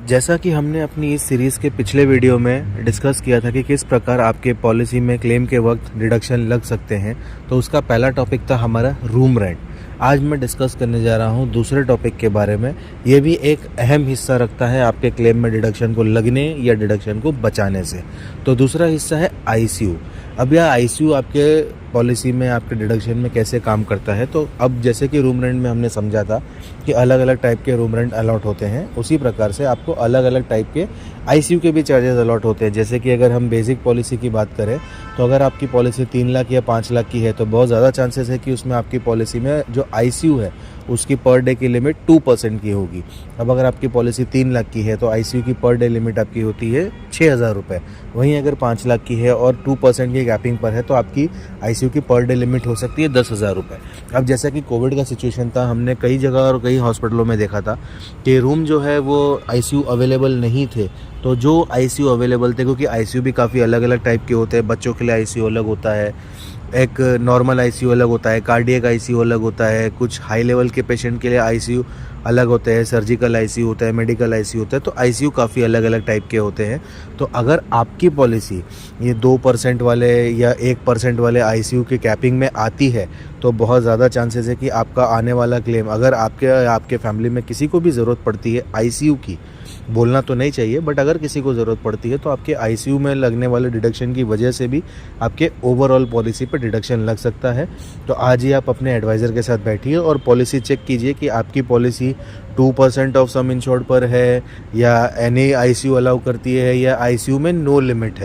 जैसा कि हमने अपनी इस सीरीज़ के पिछले वीडियो में डिस्कस किया था कि किस प्रकार आपके पॉलिसी में क्लेम के वक्त डिडक्शन लग सकते हैं, तो उसका पहला टॉपिक था हमारा रूम रेंट। आज मैं डिस्कस करने जा रहा हूं दूसरे टॉपिक के बारे में। ये भी एक अहम हिस्सा रखता है आपके क्लेम में डिडक्शन को लगने या डिडक्शन को बचाने से। तो दूसरा हिस्सा है आईसीयू। अब यह आईसीयू आपके पॉलिसी में आपके डिडक्शन में कैसे काम करता है। तो अब जैसे कि रूम रेंट में हमने समझा था कि अलग अलग टाइप के रूम रेंट अलॉट होते हैं, उसी प्रकार से आपको अलग अलग टाइप के आईसीयू के भी चार्जेस अलॉट होते हैं। जैसे कि अगर हम बेसिक पॉलिसी की बात करें तो अगर आपकी पॉलिसी 3 लाख या 5 लाख की है तो बहुत ज़्यादा चांसेस है कि उसमें आपकी पॉलिसी में जो आईसीयू है उसकी पर डे की लिमिट 2% की होगी। अब अगर आपकी पॉलिसी 3 लाख की है तो आईसीयू की पर डे लिमिट आपकी होती है 6,000 रुपये। वहीं अगर 5 लाख की है और 2% की गैपिंग पर है तो आपकी आईसीयू की पर डे लिमिट हो सकती है 10,000 रुपये। अब जैसा कि कोविड का सिचुएशन था, हमने कई जगह और कई हॉस्पिटलों में देखा था कि रूम जो है वो आईसीयू अवेलेबल नहीं थे। तो जो आईसीयू अवेलेबल थे, क्योंकि आईसीयू भी काफ़ी अलग अलग टाइप के होते हैं, बच्चों के लिए आईसीयू अलग होता है, एक नॉर्मल आईसीयू अलग होता है, कार्डियक आईसीयू अलग होता है, कुछ हाई लेवल के पेशेंट के लिए आईसीयू अलग होते हैं, सर्जिकल आईसीयू होता है, मेडिकल आईसीयू होता है। तो आईसीयू काफ़ी अलग अलग टाइप के होते हैं। तो अगर आपकी पॉलिसी ये 2% वाले या 1% वाले आईसीयू की कैपिंग में आती है तो बहुत ज़्यादा चांसेस है कि आपका आने वाला क्लेम, अगर आपके फैमिली में किसी को भी ज़रूरत पड़ती है आईसीयू की, बोलना तो नहीं चाहिए बट अगर किसी को ज़रूरत पड़ती है तो आपके आईसीयू में लगने वाले डिडक्शन की वजह से भी आपके ओवरऑल पॉलिसी पे डिडक्शन लग सकता है। तो आज ही आप अपने एडवाइज़र के साथ बैठिए और पॉलिसी चेक कीजिए कि आपकी पॉलिसी 2% ऑफ सम इंश्योर्ड पर है या एनी आईसीयू अलाउ करती है या आईसीयू में नो लिमिट है।